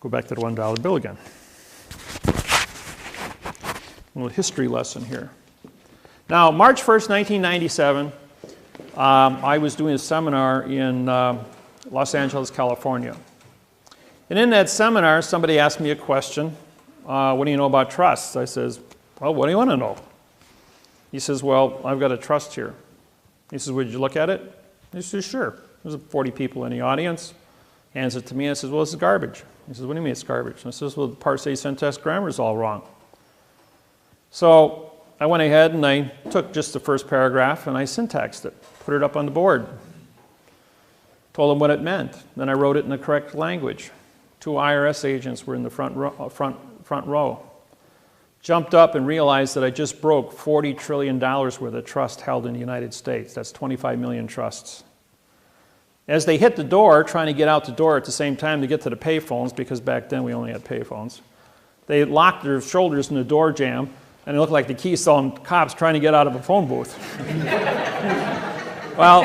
Go back to the $1 bill again. A little history lesson here. Now, March 1st, 1997, I was doing a seminar in Los Angeles, California. And in that seminar, somebody asked me a question, what do you know about trusts? I says, well, what do you want to know? He says, well, I've got a trust here. He says, would you look at it? He says, sure. There's 40 people in the audience. Hands it to me and says, well, this is garbage. He says, what do you mean it's garbage? And I says, well, the parse, syntax, grammar is all wrong. So I went ahead and I took just the first paragraph and I syntaxed it, put it up on the board, told them what it meant. Then I wrote it in the correct language. 2 IRS agents were in the front row. Jumped up and realized that I just broke $40 trillion worth of trust held in the United States. That's 25 million trusts. As they hit the door, trying to get out the door at the same time to get to the payphones, because back then we only had payphones, they locked their shoulders in the door jamb, and it looked like the Keystone cops trying to get out of a phone booth. Well,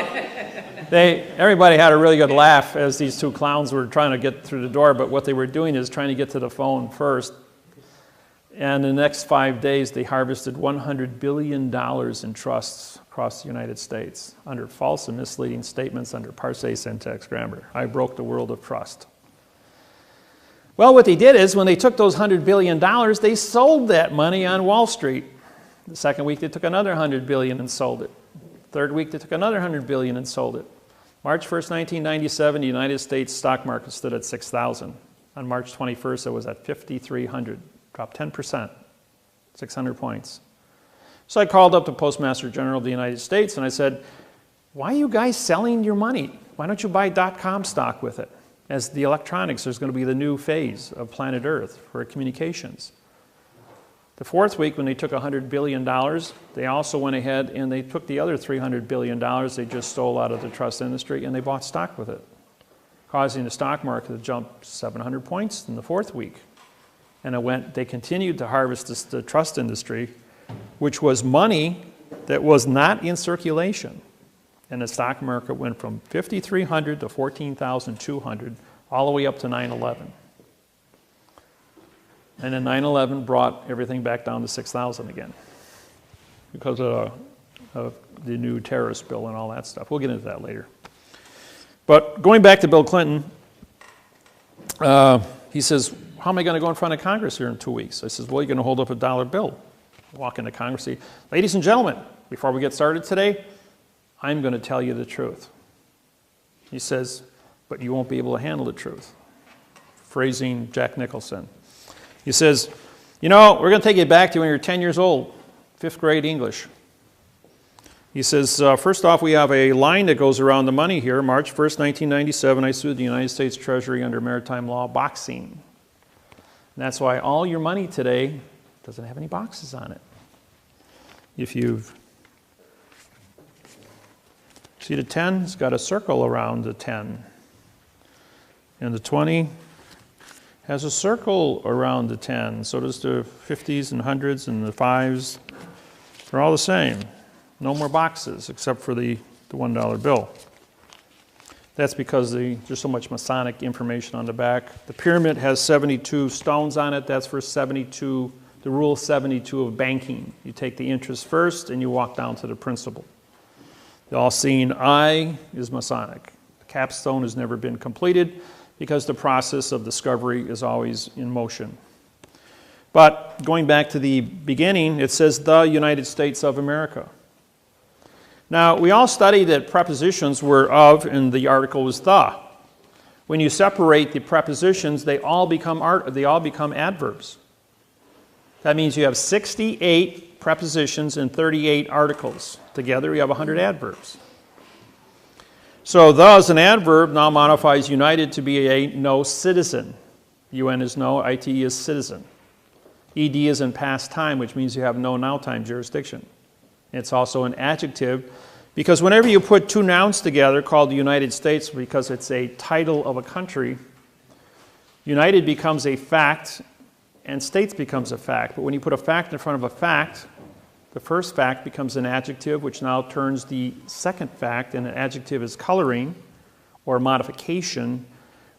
everybody had a really good laugh as these 2 clowns were trying to get through the door, but what they were doing is trying to get to the phone first. And in the next 5 days, they harvested $100 billion in trusts across the United States under false and misleading statements under parse, syntax, grammar. I broke the world of trust. Well, what they did is when they took those $100 billion, they sold that money on Wall Street. The second week, they took another $100 billion and sold it. Third week, they took another $100 billion and sold it. March 1st, 1997, the United States stock market stood at 6,000. On March 21st, it was at 5,300. Dropped 10%, 600 points. So I called up the Postmaster General of the United States and I said, why are you guys selling your money? Why don't you buy .com stock with it? As the electronics is going to be the new phase of planet Earth for communications. The fourth week when they took $100 billion, they also went ahead and they took the other $300 billion they just stole out of the trust industry and they bought stock with it, causing the stock market to jump 700 points in the fourth week. And they continued to harvest the trust industry, which was money that was not in circulation. And the stock market went from 5,300 to 14,200, all the way up to 9/11. And then 9/11 brought everything back down to 6,000 again because of the new terrorist bill and all that stuff. We'll get into that later. But going back to Bill Clinton, he says, how am I going to go in front of Congress here in 2 weeks? I says, well, you're going to hold up a $1 bill. Walk into Congress and say, ladies and gentlemen, before we get started today, I'm going to tell you the truth. He says, but you won't be able to handle the truth. Phrasing Jack Nicholson. He says, you know, we're going to take you back to when you're 10 years old, 5th grade English. He says, first off, we have a line that goes around the money here. March 1st, 1997, I sued the United States Treasury under maritime law boxing. And that's why all your money today doesn't have any boxes on it. If you've see the 10, it's got a circle around the 10. And the 20 has a circle around the 10. So does the 50s and 100s and the 5s. They're all the same. No more boxes except for the $1 bill. That's because there's so much Masonic information on the back. The pyramid has 72 stones on it. That's for 72, the rule 72 of banking. You take the interest first and you walk down to the principal. The all-seeing eye is Masonic. The capstone has never been completed because the process of discovery is always in motion. But going back to the beginning, it says the United States of America. Now, we all studied that prepositions were of, and the article was the. When you separate the prepositions, they all become adverbs. That means you have 68 prepositions and 38 articles. Together, you have 100 adverbs. So, the as an adverb now modifies united to be a no citizen. UN is no, IT is citizen. ED is in past time, which means you have no now time jurisdiction. It's also an adjective because whenever you put two nouns together called the United States because it's a title of a country, United becomes a fact and States becomes a fact. But when you put a fact in front of a fact, the first fact becomes an adjective which now turns the second fact, and an adjective is coloring or modification,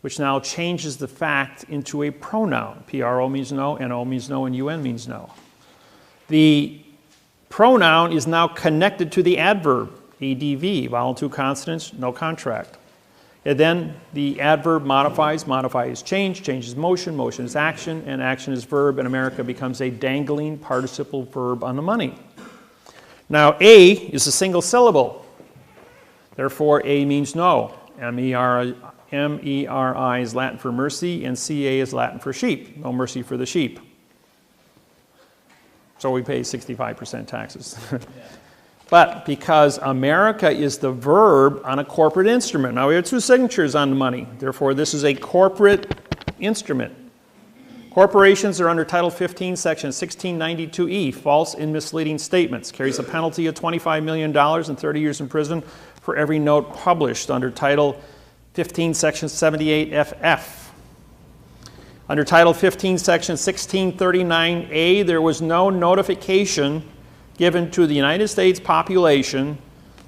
which now changes the fact into a pronoun. PRO means no, NO means no, and UN means no. The pronoun is now connected to the adverb, ADV, vowel two consonants, no contract. And then the adverb modifies, modify is change, change is motion, motion is action, and action is verb, and America becomes a dangling participle verb on the money. Now, A is a single syllable. Therefore, A means no. M-E-R-I is Latin for mercy, and C-A is Latin for sheep. No mercy for the sheep. So we pay 65% taxes. But because America is the verb on a corporate instrument. Now we have two signatures on the money. Therefore, this is a corporate instrument. Corporations are under Title 15, Section 1692E, false and misleading statements. Carries a penalty of $25 million and 30 years in prison for every note published under Title 15, Section 78FF. Under Title 15, Section 1639A, there was no notification given to the United States population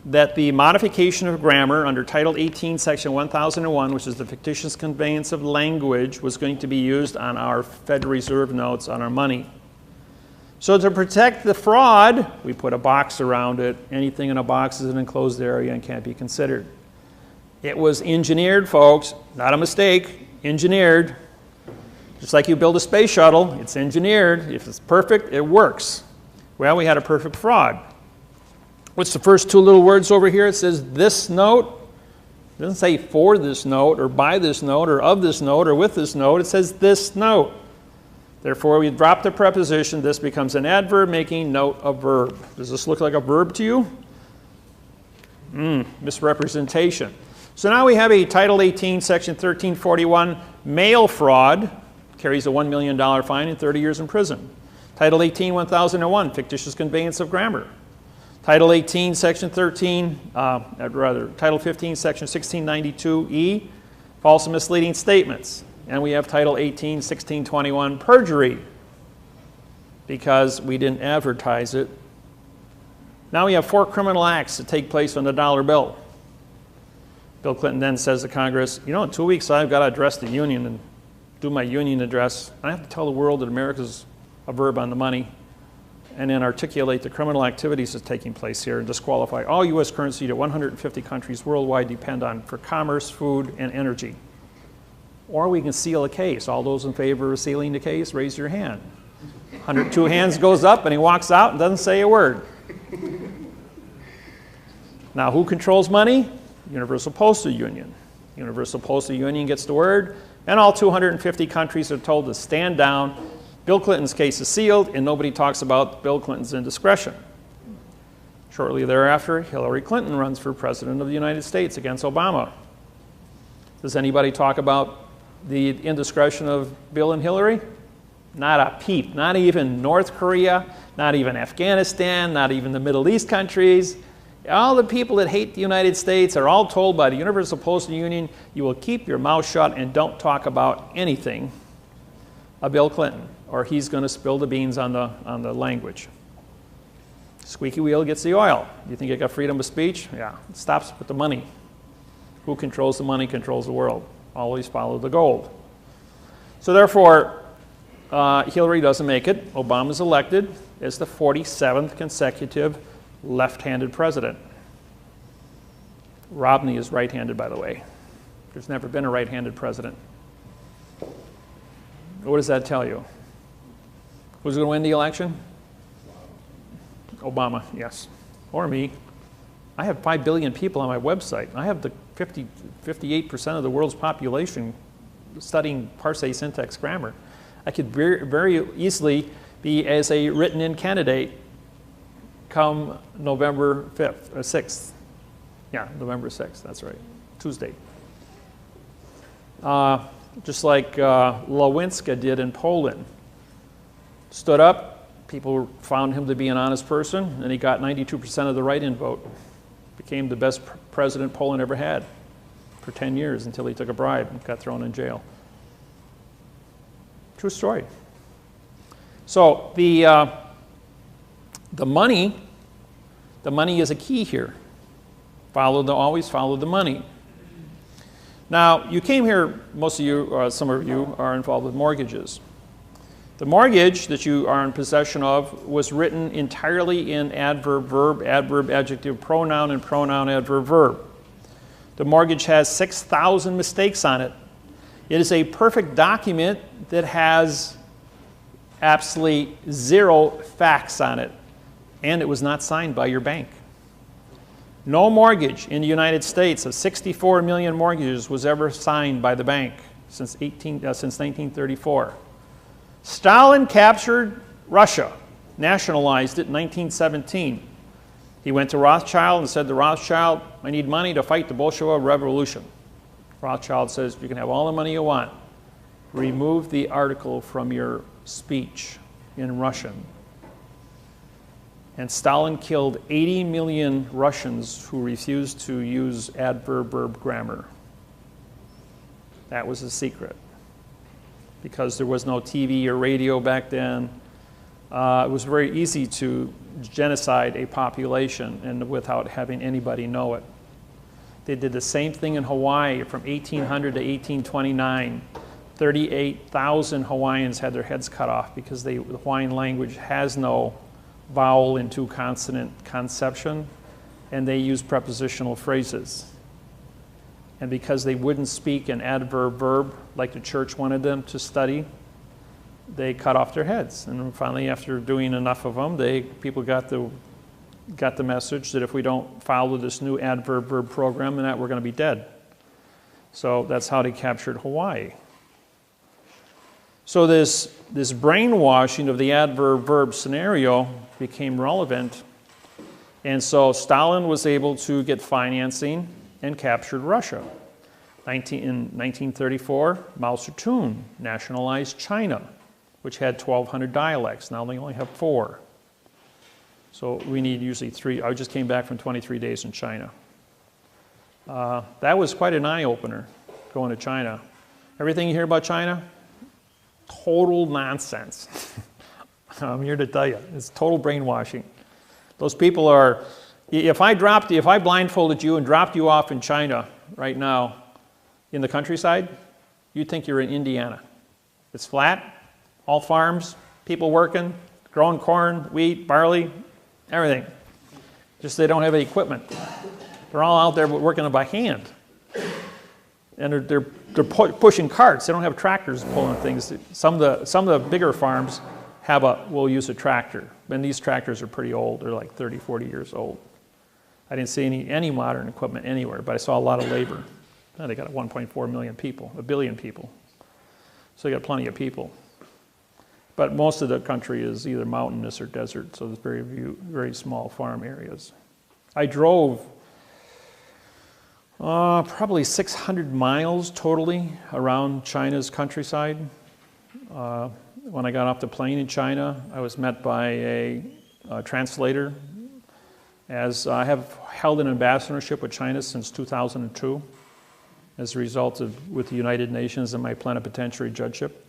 that the modification of grammar under Title 18, Section 1001, which is the fictitious conveyance of language, was going to be used on our Federal Reserve notes on our money. So to protect the fraud, we put a box around it. Anything in a box is an enclosed area and can't be considered. It was engineered, folks, not a mistake, engineered. Just like you build a space shuttle, it's engineered. If it's perfect, it works. Well, we had a perfect fraud. What's the first two little words over here? It says this note. It doesn't say for this note or by this note or of this note or with this note. It says this note. Therefore, we drop the preposition. This becomes an adverb making note a verb. Does this look like a verb to you? Misrepresentation. So now we have a Title 18, Section 1341 mail fraud. Carries a $1 million fine and 30 years in prison. Title 18, 1001, fictitious conveyance of grammar. Title 18, Section 13, Title 15, Section 1692E, false and misleading statements. And we have Title 18, 1621, perjury, because we didn't advertise it. Now we have 4 criminal acts that take place on the dollar bill. Bill Clinton then says to Congress, you know, in 2 weeks I've got to address the union and do my union address. I have to tell the world that America's a verb on the money, and then articulate the criminal activities that's taking place here and disqualify all U.S. currency that 150 countries worldwide depend on for commerce, food, and energy. Or we can seal a case. All those in favor of sealing the case, raise your hand. 102 hands goes up, and he walks out and doesn't say a word. Now, who controls money? Universal Postal Union. Universal Postal Union gets the word, and all 250 countries are told to stand down. Bill Clinton's case is sealed, and nobody talks about Bill Clinton's indiscretion. Shortly thereafter, Hillary Clinton runs for President of the United States against Obama. Does anybody talk about the indiscretion of Bill and Hillary? Not a peep. Not even North Korea, not even Afghanistan, not even the Middle East countries. All the people that hate the United States are all told by the Universal Postal Union, you will keep your mouth shut and don't talk about anything of Bill Clinton, or he's going to spill the beans on the language. Squeaky wheel gets the oil. You think you got freedom of speech? Yeah, it stops with the money. Who controls the money controls the world. Always follow the gold. So therefore, Hillary doesn't make it. Obama's elected as the 47th consecutive left-handed president. Romney is right-handed, by the way. There's never been a right-handed president. What does that tell you? Who's going to win the election? Obama, yes. Or me. I have 5 billion people on my website. I have the 58% of the world's population studying parse, syntax, grammar. I could very easily be as a written-in candidate come November 5th, 6th. Yeah, November 6th, that's right, Tuesday. Just like Lewinsky did in Poland. Stood up, people found him to be an honest person, and he got 92% of the write-in vote. Became the best president Poland ever had for 10 years until he took a bribe and got thrown in jail. True story. So the money is a key here. Always follow the money. Now, you came here, most of you, or some of you, are involved with mortgages. The mortgage that you are in possession of was written entirely in adverb, verb, adverb, adjective, pronoun, and pronoun, adverb, verb. The mortgage has 6,000 mistakes on it. It is a perfect document that has absolutely 0 facts on it, and it was not signed by your bank. No mortgage in the United States of 64 million mortgages was ever signed by the bank since 1934. Stalin captured Russia, nationalized it in 1917. He went to Rothschild and said to Rothschild, I need money to fight the Bolshevik Revolution. Rothschild says, you can have all the money you want. Remove the article from your speech in Russian. And Stalin killed 80 million Russians who refused to use adverb-verb grammar. That was the secret. Because there was no TV or radio back then, it was very easy to genocide a population and without having anybody know it. They did the same thing in Hawaii from 1800 to 1829. 38,000 Hawaiians had their heads cut off because the Hawaiian language has no vowel into consonant conception, and they use prepositional phrases. And because they wouldn't speak an adverb verb like the church wanted them to study, they cut off their heads. And finally, after doing enough of them, people got the message that if we don't follow this new adverb verb program, then we're going to be dead. So that's how they captured Hawaii. So this brainwashing of the adverb verb scenario became relevant. And so Stalin was able to get financing and captured Russia. In 1934, Mao Zedong nationalized China, which had 1,200 dialects. Now they only have 4. So we need usually 3. I just came back from 23 days in China. That was quite an eye-opener, going to China. Everything you hear about China, total nonsense. I'm here to tell you, it's total brainwashing. Those people are, if I blindfolded you and dropped you off in China right now in the countryside, you'd think you're in Indiana. It's flat, all farms, people working, growing corn, wheat, barley, everything. Just they don't have any equipment. They're all out there working by hand. And they're pushing carts. They don't have tractors pulling things. Some of the bigger farms will use a tractor. And these tractors are pretty old. They're like 30, 40 years old. I didn't see any modern equipment anywhere, but I saw a lot of labor. Now they got 1.4 million people, 1 billion people. So they got plenty of people. But most of the country is either mountainous or desert, so there's very small farm areas. I drove probably 600 miles totally around China's countryside. When I got off the plane in China, I was met by a translator, as I have held an ambassadorship with China since 2002 as a result with the United Nations and my plenipotentiary judgeship.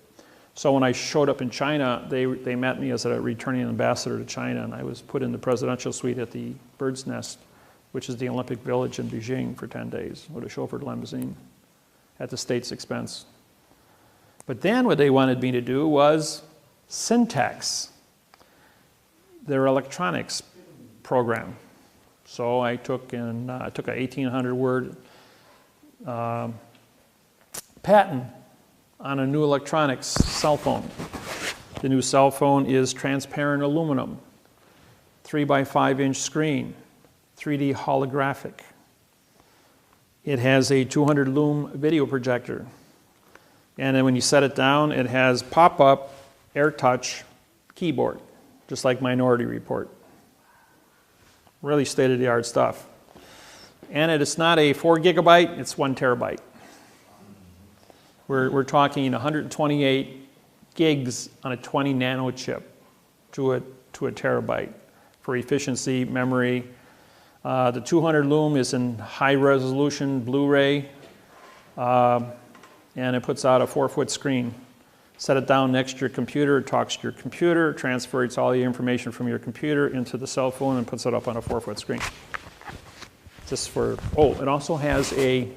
So when I showed up in China, they met me as a returning ambassador to China, and I was put in the presidential suite at the Bird's Nest, which is the Olympic Village in Beijing, for 10 days with a chauffeured limousine at the state's expense. But then what they wanted me to do was syntax, their electronics program. So I took a 1,800-word patent on a new electronics cell phone. The new cell phone is transparent aluminum, 3 by 5-inch screen, 3D holographic. It has a 200 lumen video projector. And then when you set it down, it has pop-up AirTouch keyboard, just like Minority Report. Really state-of-the-art stuff. And it's not a 4 gigabyte, it's 1 terabyte. We're talking 128 gigs on a 20 nano chip to a terabyte for efficiency, memory. The 200 lumen is in high resolution Blu-ray, and it puts out a 4-foot screen. Set it down next to your computer, it talks to your computer, transfers all the information from your computer into the cell phone and puts it up on a 4-foot screen. It also has a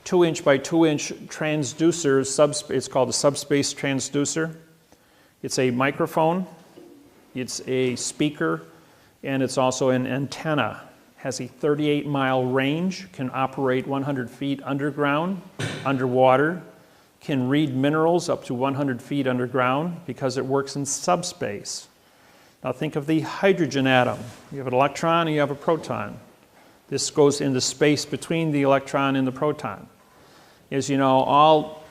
2-inch by 2-inch transducer, it's called a subspace transducer. It's a microphone, it's a speaker, and it's also an antenna. Has a 38-mile range, can operate 100 feet underground, underwater, can read minerals up to 100 feet underground because it works in subspace. Now think of the hydrogen atom. You have an electron and you have a proton. This goes into space between the electron and the proton. As you know, all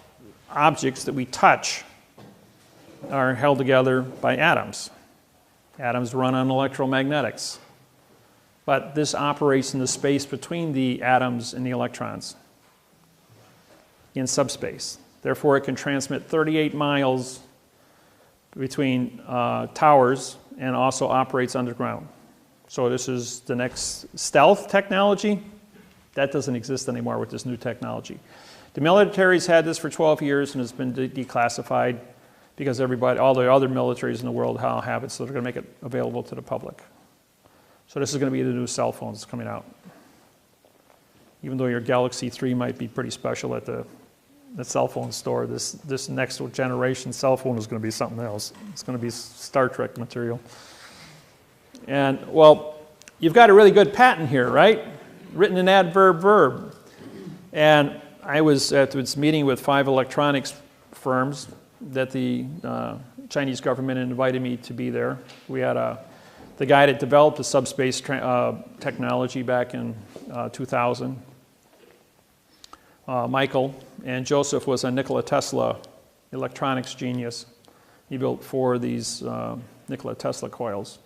objects that we touch are held together by atoms. Atoms run on electromagnetics. But this operates in the space between the atoms and the electrons in subspace. Therefore, it can transmit 38 miles between towers and also operates underground. So this is the next stealth technology. That doesn't exist anymore with this new technology. The military's had this for 12 years and has been declassified because all the other militaries in the world now have it, so they're going to make it available to the public. So this is going to be the new cell phones coming out. Even though your Galaxy 3 might be pretty special at the cell phone store, this next generation cell phone is going to be something else. It's going to be Star Trek material. And, well, you've got a really good patent here, right? Written in adverb verb. And I was at this meeting with 5 electronics firms that the Chinese government invited me to be there. We had the guy that developed the subspace technology back in 2000, Michael, and Joseph was a Nikola Tesla electronics genius. He built 4 of these Nikola Tesla coils.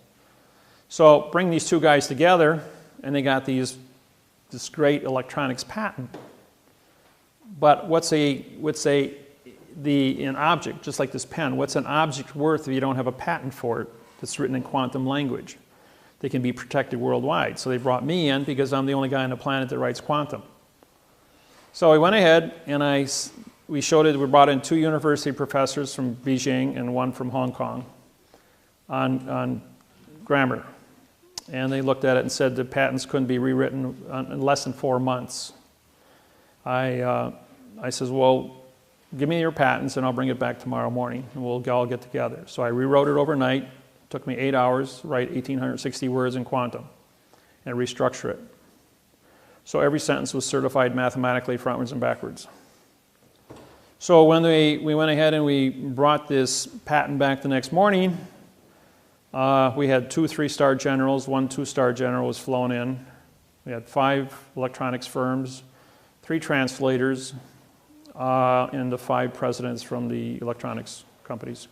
So bring these 2 guys together, and they got this great electronics patent. But what's an object, just like this pen, what's an object worth if you don't have a patent for it that's written in quantum language? They can be protected worldwide. So they brought me in because I'm the only guy on the planet that writes quantum. So we went ahead and we showed it. We brought in 2 university professors from Beijing and 1 from Hong Kong on grammar. And they looked at it and said the patents couldn't be rewritten in less than 4 months. I says, well, give me your patents and I'll bring it back tomorrow morning and we'll all get together. So I rewrote it overnight. It took me 8 hours to write 1,860 words in quantum and restructure it. So every sentence was certified mathematically frontwards and backwards. So when we went ahead and we brought this patent back the next morning, we had 2 3-star generals, 1 2-star general was flown in. We had 5 electronics firms, 3 translators, and the 5 presidents from the electronics companies.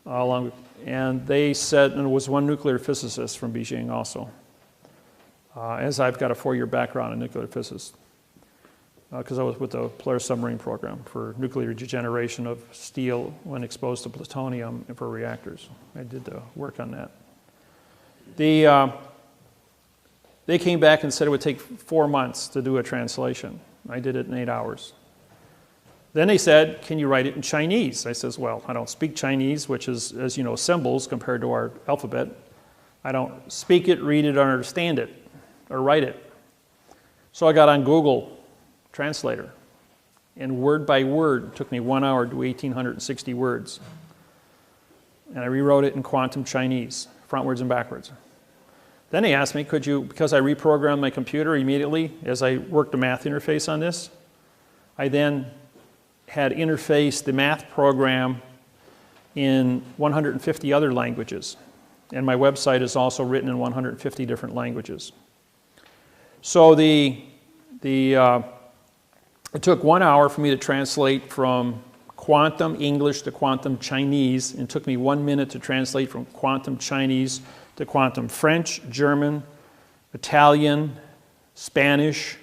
And they said, and there was 1 nuclear physicist from Beijing also, as I've got a 4-year background in nuclear physics, because I was with the Polaris submarine program for nuclear degeneration of steel when exposed to plutonium for reactors. I did the work on that. They came back and said it would take 4 months to do a translation. I did it in 8 hours. Then they said, can you write it in Chinese? I says, well, I don't speak Chinese, which is, as you know, symbols compared to our alphabet. I don't speak it, read it, or understand it, or write it. So I got on Google Translator, and word by word, it took me 1 hour to do 1,860 words. And I rewrote it in quantum Chinese, frontwards and backwards. Then he asked me, could you, because I reprogrammed my computer immediately as I worked the math interface on this, I then had interfaced the math program in 150 other languages. And my website is also written in 150 different languages. So it took 1 hour for me to translate from quantum English to quantum Chinese, and it took me 1 minute to translate from quantum Chinese to quantum French, German, Italian, Spanish,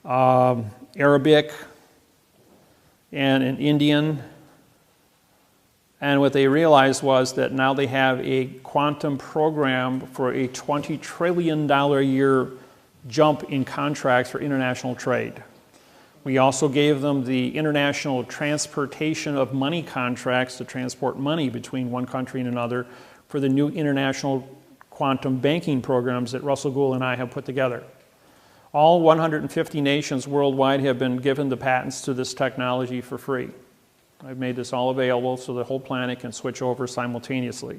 Arabic, and in Indian. And what they realized was that now they have a quantum program for a $20 trillion a year jump in contracts for international trade. We also gave them the international transportation of money contracts to transport money between one country and another for the new international quantum banking programs that Russell Gould and I have put together. All 150 nations worldwide have been given the patents to this technology for free. I've made this all available so the whole planet can switch over simultaneously.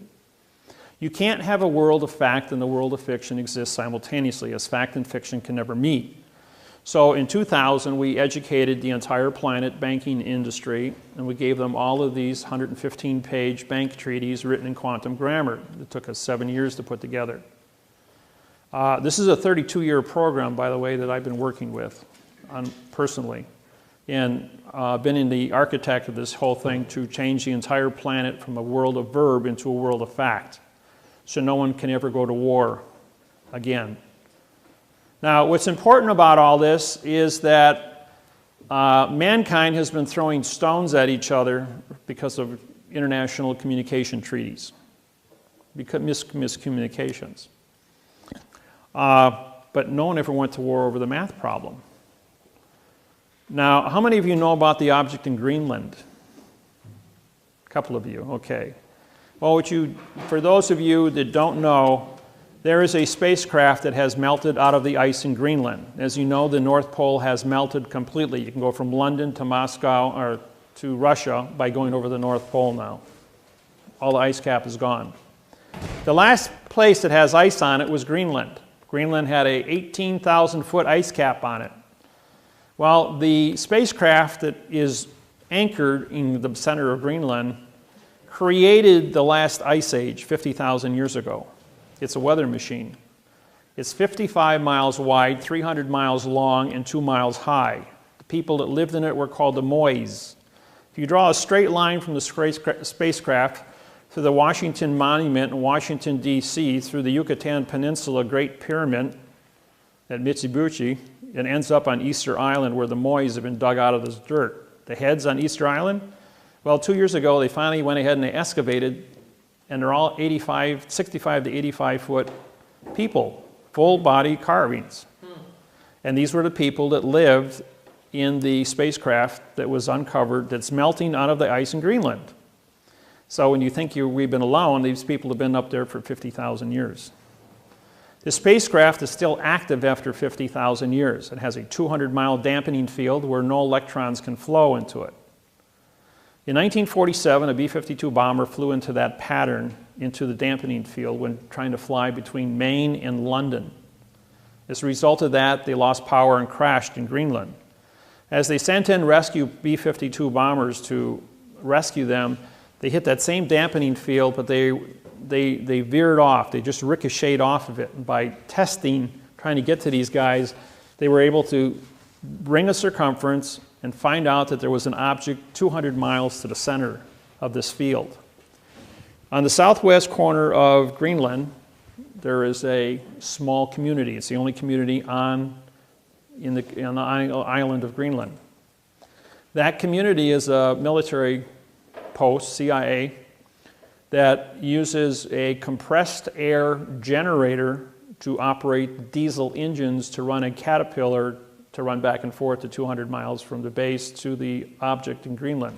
You can't have a world of fact and the world of fiction exist simultaneously, as fact and fiction can never meet. So in 2000, we educated the entire planet banking industry, and we gave them all of these 115-page bank treaties written in quantum grammar. It took us 7 years to put together. This is a 32-year program, by the way, that I've been working with personally, and been in the architect of this whole thing to change the entire planet from a world of verb into a world of fact, so no one can ever go to war again. Now, what's important about all this is that mankind has been throwing stones at each other because of international communication treaties, because miscommunications. But no one ever went to war over the math problem. Now, how many of you know about the object in Greenland? A couple of you, okay. Well, for those of you that don't know, there is a spacecraft that has melted out of the ice in Greenland. As you know, the North Pole has melted completely. You can go from London to Moscow or to Russia by going over the North Pole now. All the ice cap is gone. The last place that has ice on it was Greenland. Greenland had a 18,000-foot ice cap on it. Well, the spacecraft that is anchored in the center of Greenland created the last ice age 50,000 years ago. It's a weather machine. It's 55 miles wide, 300 miles long, and 2 miles high. The people that lived in it were called the Mois. If you draw a straight line from the spacecraft to the Washington Monument in Washington, D.C., through the Yucatan Peninsula Great Pyramid at Mitsubishi, it ends up on Easter Island where the Mois have been dug out of this dirt. The heads on Easter Island, well, 2 years ago they finally went ahead and they excavated, and they're all 65 to 85 foot people, full body carvings. And these were the people that lived in the spacecraft that was uncovered that's melting out of the ice in Greenland. So when you think we've been alone, these people have been up there for 50,000 years. The spacecraft is still active after 50,000 years. It has a 200-mile dampening field where no electrons can flow into it. In 1947, a B-52 bomber flew into that pattern, into the dampening field, when trying to fly between Maine and London. As a result of that, they lost power and crashed in Greenland. As they sent in rescue B-52 bombers to rescue them, they hit that same dampening field, but they veered off. They just ricocheted off of it. And by testing, trying to get to these guys, they were able to bring a circumference and find out that there was an object 200 miles to the center of this field. On the southwest corner of Greenland, there is a small community. It's the only community on the island of Greenland. That community is a military post, CIA, that uses a compressed air generator to operate diesel engines to run a Caterpillar to run back and forth to 200 miles from the base to the object in Greenland.